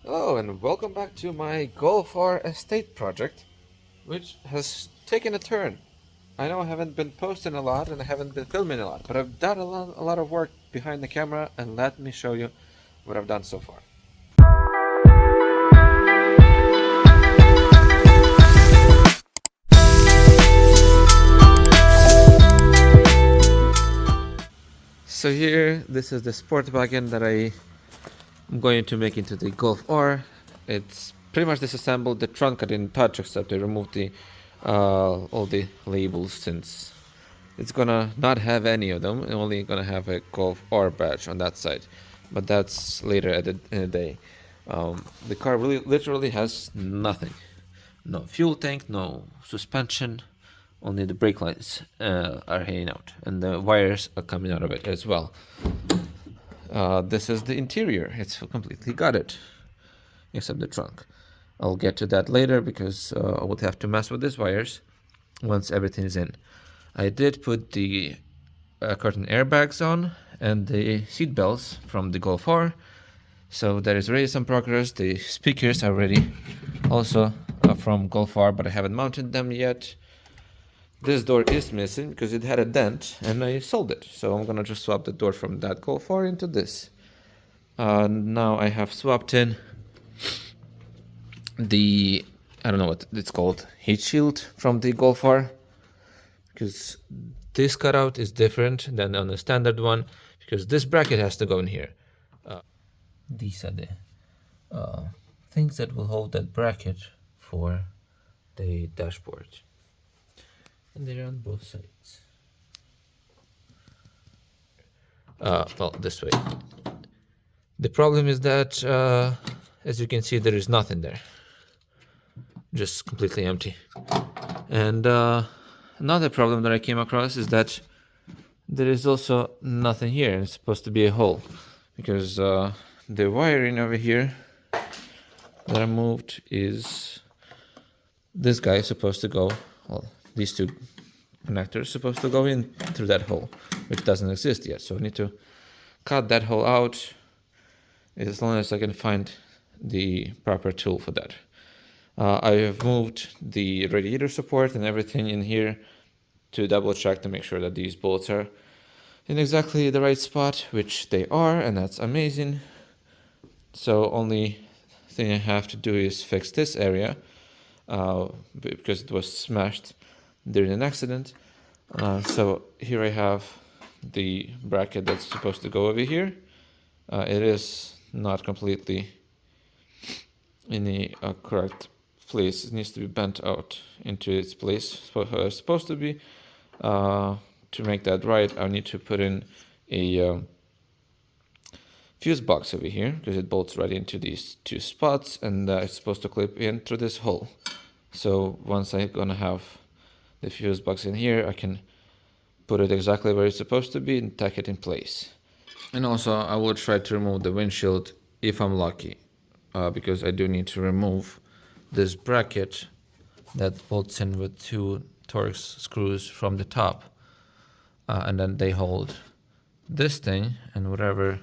Hello and welcome back to my Golf R estate project, which has taken a turn. I know I haven't been posting a lot and I haven't been filming a lot, but I've done a lot of work behind the camera, and let me show you what I've done so far. So here, this is the sport wagon that I'm going to make into the Golf R. It's pretty much disassembled. The trunk I didn't touch, except I removed the all the labels, since it's gonna not have any of them. It's only gonna have a Golf R badge on that side, but that's later in the day. The car really literally has nothing. No fuel tank, no suspension, only the brake lights are hanging out, and the wires are coming out of it as well. This is the interior. It's completely gutted, except the trunk. I'll get to that later because I would have to mess with these wires once everything is in. I did put the curtain airbags on and the seat belts from the Golf R, so there is already some progress. The speakers are ready, also from Golf R, but I haven't mounted them yet. This door is missing because it had a dent and I sold it, so I'm gonna just swap the door from that Golf R into this. Now I have swapped in the, I don't know what it's called, heat shield from the Golf R, because this cutout is different than on the standard one, because this bracket has to go in here. These are the things that will hold that bracket for the dashboard, and they're on both sides. Well, this way. The problem is that, as you can see, there is nothing there, just completely empty. And another problem that I came across is that there is also nothing here, and it's supposed to be a hole, because the wiring over here that I moved is, this guy is supposed to go, well, these two connectors supposed to go in through that hole, which doesn't exist yet. So I need to cut that hole out, as long as I can find the proper tool for that. I have moved the radiator support and everything in here to double check to make sure that these bolts are in exactly the right spot, which they are, and that's amazing. So only thing I have to do is fix this area, because it was smashed during an accident. So here I have the bracket that's supposed to go over here. It is not completely in the correct place. It needs to be bent out into its place where it's supposed to be. To make that right, I need to put in a fuse box over here, because it bolts right into these two spots, and it's supposed to clip in through this hole. So once I'm gonna have the fuse box in here, I can put it exactly where it's supposed to be and tack it in place. And also I will try to remove the windshield if I'm lucky, because I do need to remove this bracket that bolts in with two Torx screws from the top, and then they hold this thing and whatever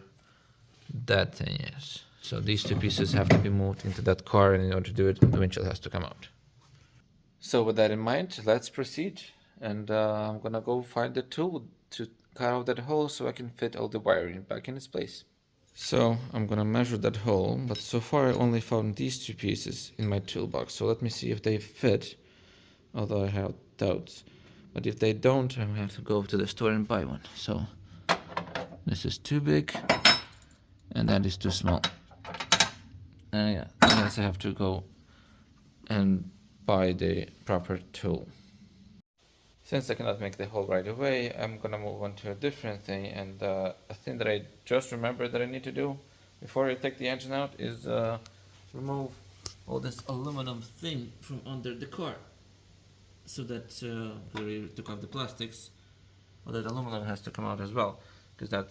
that thing is. So these two pieces have to be moved into that car, and in order to do it, the windshield has to come out. So with that in mind, let's proceed, and I'm gonna go find the tool to cut out that hole so I can fit all the wiring back in its place. So I'm gonna measure that hole, but so far I only found these two pieces in my toolbox, so let me see if they fit, although I have doubts. But if they don't, I'm gonna have to go to the store and buy one. So this is too big, and that is too small. Yeah, I guess I have to go and buy the proper tool. Since I cannot make the hole right away, I'm gonna move on to a different thing, and a thing that I just remembered that I need to do before I take the engine out is remove all this aluminum thing from under the car, so that we took off the plastics. Well, that aluminum has to come out as well, because that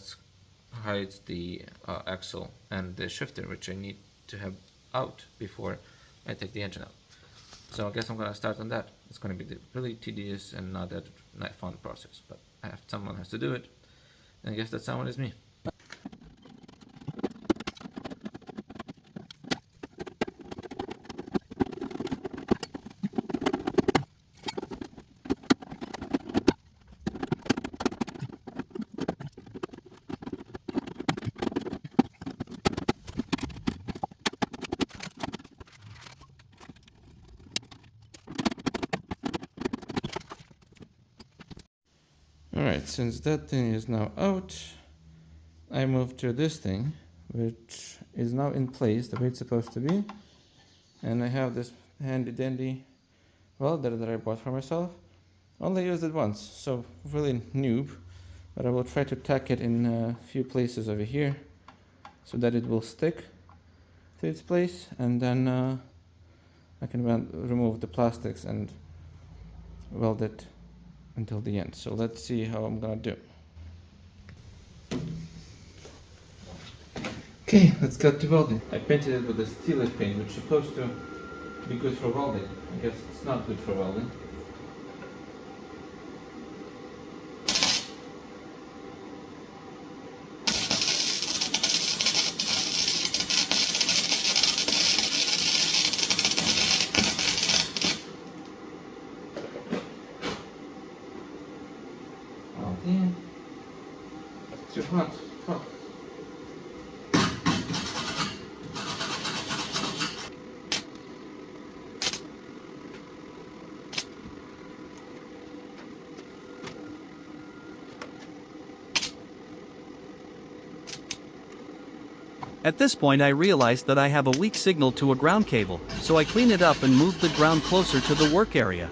hides the axle and the shifter, which I need to have out before I take the engine out. So I guess I'm gonna start on that. It's gonna be really tedious and not that fun process, but someone has to do it, and I guess that someone is me. since that thing is now out, I move to this thing, which is now in place the way it's supposed to be. And I have this handy dandy welder that I bought for myself. Only used it once, so really noob. But I will try to tack it in a few places over here so that it will stick to its place, and then I can remove the plastics and weld it until the end. So let's see how I'm gonna do. Okay, let's get to welding. I painted it with a steelite paint, which is supposed to be good for welding. I guess it's not good for welding. Oh damn. It's too hot. Fuck. At this point I realized that I have a weak signal to a ground cable, so I clean it up and move the ground closer to the work area.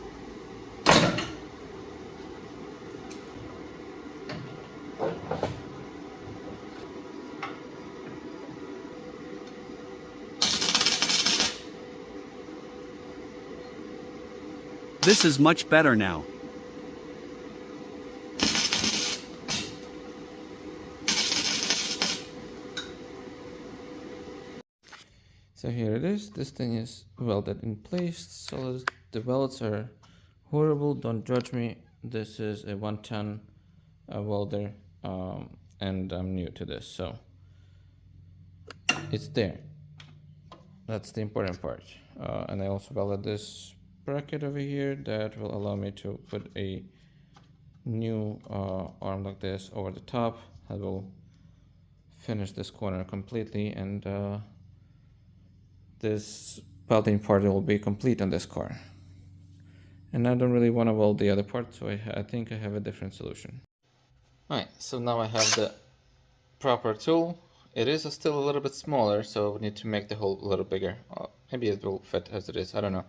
This is much better now. So here it is. This thing is welded in place. So the welds are horrible. Don't judge me. This is a 110 welder, and I'm new to this, so it's there. That's the important part. And I also welded this bracket over here that will allow me to put a new arm like this over the top. That will finish this corner completely, and this welding part will be complete on this car. And I don't really want to weld the other part, so I think I have a different solution. Alright, so now I have the proper tool. It is still a little bit smaller, so we need to make the hole a little bigger. Maybe it will fit as it is, I don't know.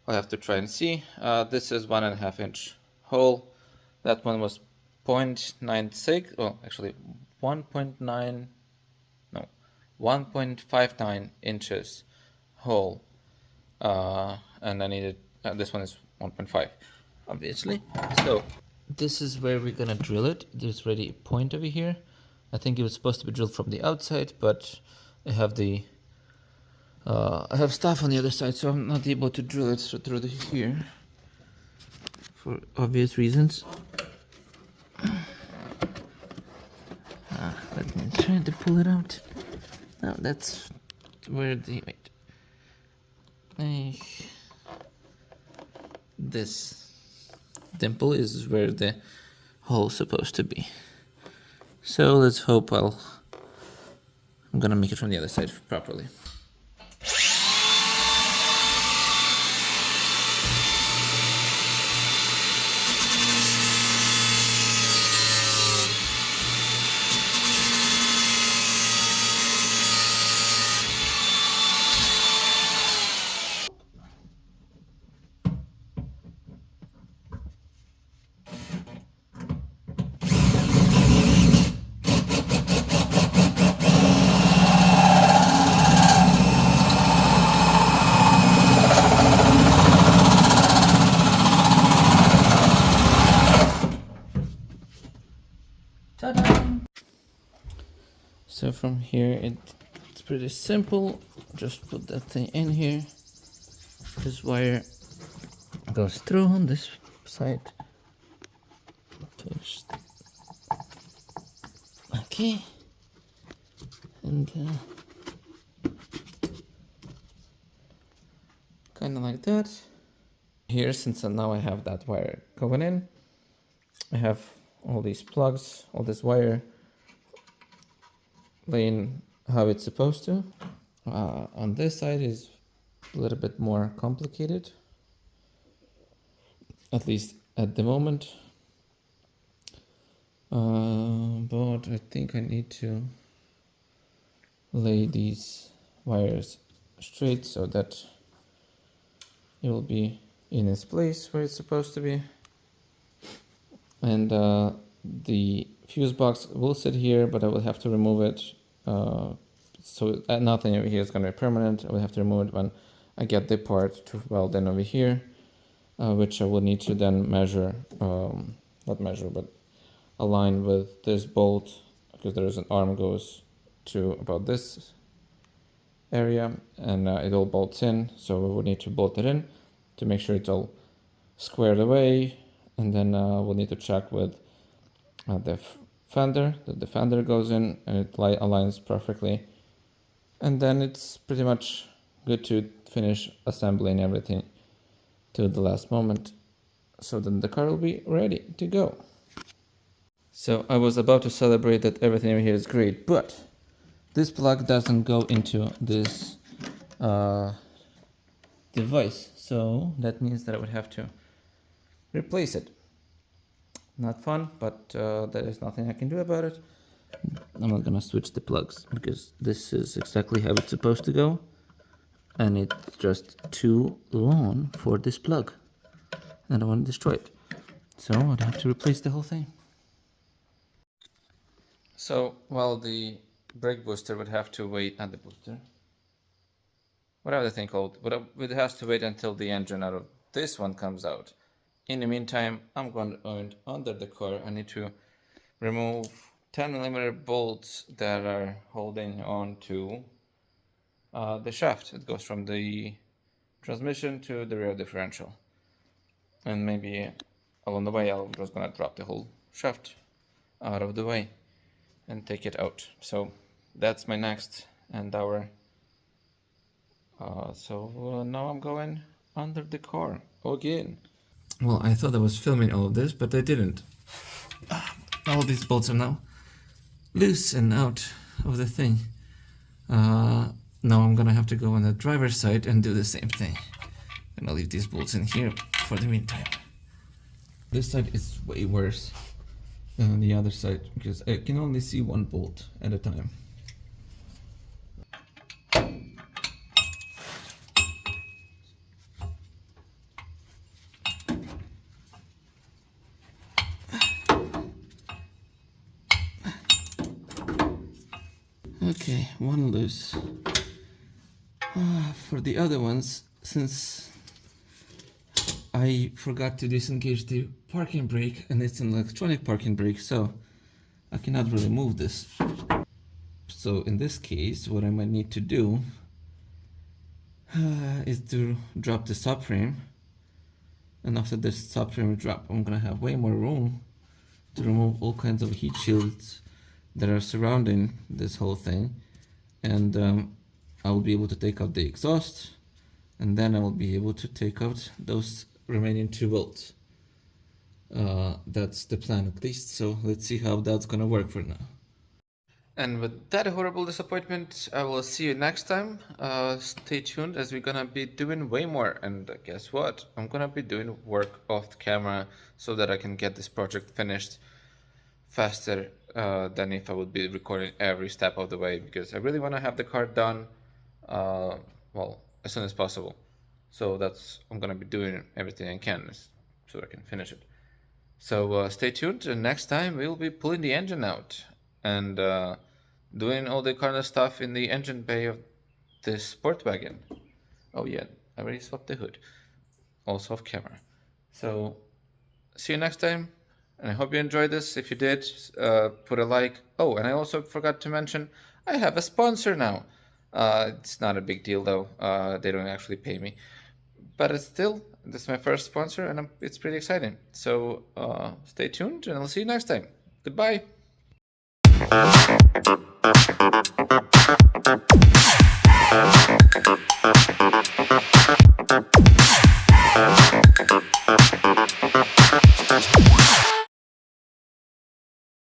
I'll have to try and see. This is 1.5 inch hole. That one was 0.96, well actually 1.59 inches hole, and I needed this one is 1.5 obviously. So this is where we're gonna drill it. There's already a point over here. I think it was supposed to be drilled from the outside, but I have the I have stuff on the other side, so I'm not able to drill it through here for obvious reasons. Let me try to pull it out. No, that's where the this dimple is where the hole's supposed to be. So let's hope I'm gonna make it from the other side properly. So from here it's pretty simple. Just put that thing in here. This wire goes through on this side. Okay. And kind of like that. Here, since now I have that wire going in, I have all these plugs, all this wire laying how it's supposed to. On this side is a little bit more complicated, at least at the moment. But I think I need to lay these wires straight so that it will be in its place where it's supposed to be. And the fuse box will sit here, but I will have to remove it. So nothing over here is going to be permanent. I will have to remove it when I get the part to weld in over here, which I will need to then measure, not measure, but align with this bolt, because there is an arm goes to about this area, and it all bolts in. So we will need to bolt it in to make sure it's all squared away, and then we'll need to check with the fender that the fender goes in and it aligns perfectly, and then it's pretty much good to finish assembling everything to the last moment, so then the car will be ready to go. So I was about to celebrate that everything over here is great, but this plug doesn't go into this device, so that means that I would have to replace it. Not fun, but there is nothing I can do about it. I'm not gonna switch the plugs because this is exactly how it's supposed to go, and it's just too long for this plug. I don't want to destroy it, so I'd have to replace the whole thing. So while the brake booster would have to wait, not the booster, whatever the thing called, but it has to wait until the engine out of this one comes out. In the meantime, I'm going to go under the car. I need to remove 10mm bolts that are holding on to the shaft. It goes from the transmission to the rear differential. And maybe along the way, I'm just going to drop the whole shaft out of the way and take it out. So that's my next endeavor. So now I'm going under the car again. Well, I thought I was filming all of this, but I didn't. All these bolts are now loose and out of the thing. Now I'm gonna have to go on the driver's side and do the same thing. And I'll leave these bolts in here for the meantime. This side is way worse than the other side because I can only see one bolt at a time. Okay, one loose. For the other ones, since I forgot to disengage the parking brake, and it's an electronic parking brake, so I cannot really move this. So in this case, what I might need to do is to drop the subframe, and after this subframe drop, I'm gonna have way more room to remove all kinds of heat shields that are surrounding this whole thing, and I will be able to take out the exhaust, and then I will be able to take out those remaining 2 bolts. That's the plan at least, so let's see how that's gonna work for now. And with that horrible disappointment, I will see you next time. Stay tuned, as we're gonna be doing way more, and guess what? I'm gonna be doing work off camera so that I can get this project finished faster than if I would be recording every step of the way, because I really want to have the car done well, as soon as possible. So that's, I'm gonna be doing everything I can so I can finish it. So stay tuned, and next time we'll be pulling the engine out and doing all the kind of stuff in the engine bay of this sport wagon. Oh yeah, I already swapped the hood, also off camera. So see you next time, and I hope you enjoyed this. If you did, put a like. Oh, and I also forgot to mention, I have a sponsor now. It's not a big deal though, they don't actually pay me, but it's still, this is my first sponsor, and it's pretty exciting. So stay tuned, and I'll see you next time. Goodbye.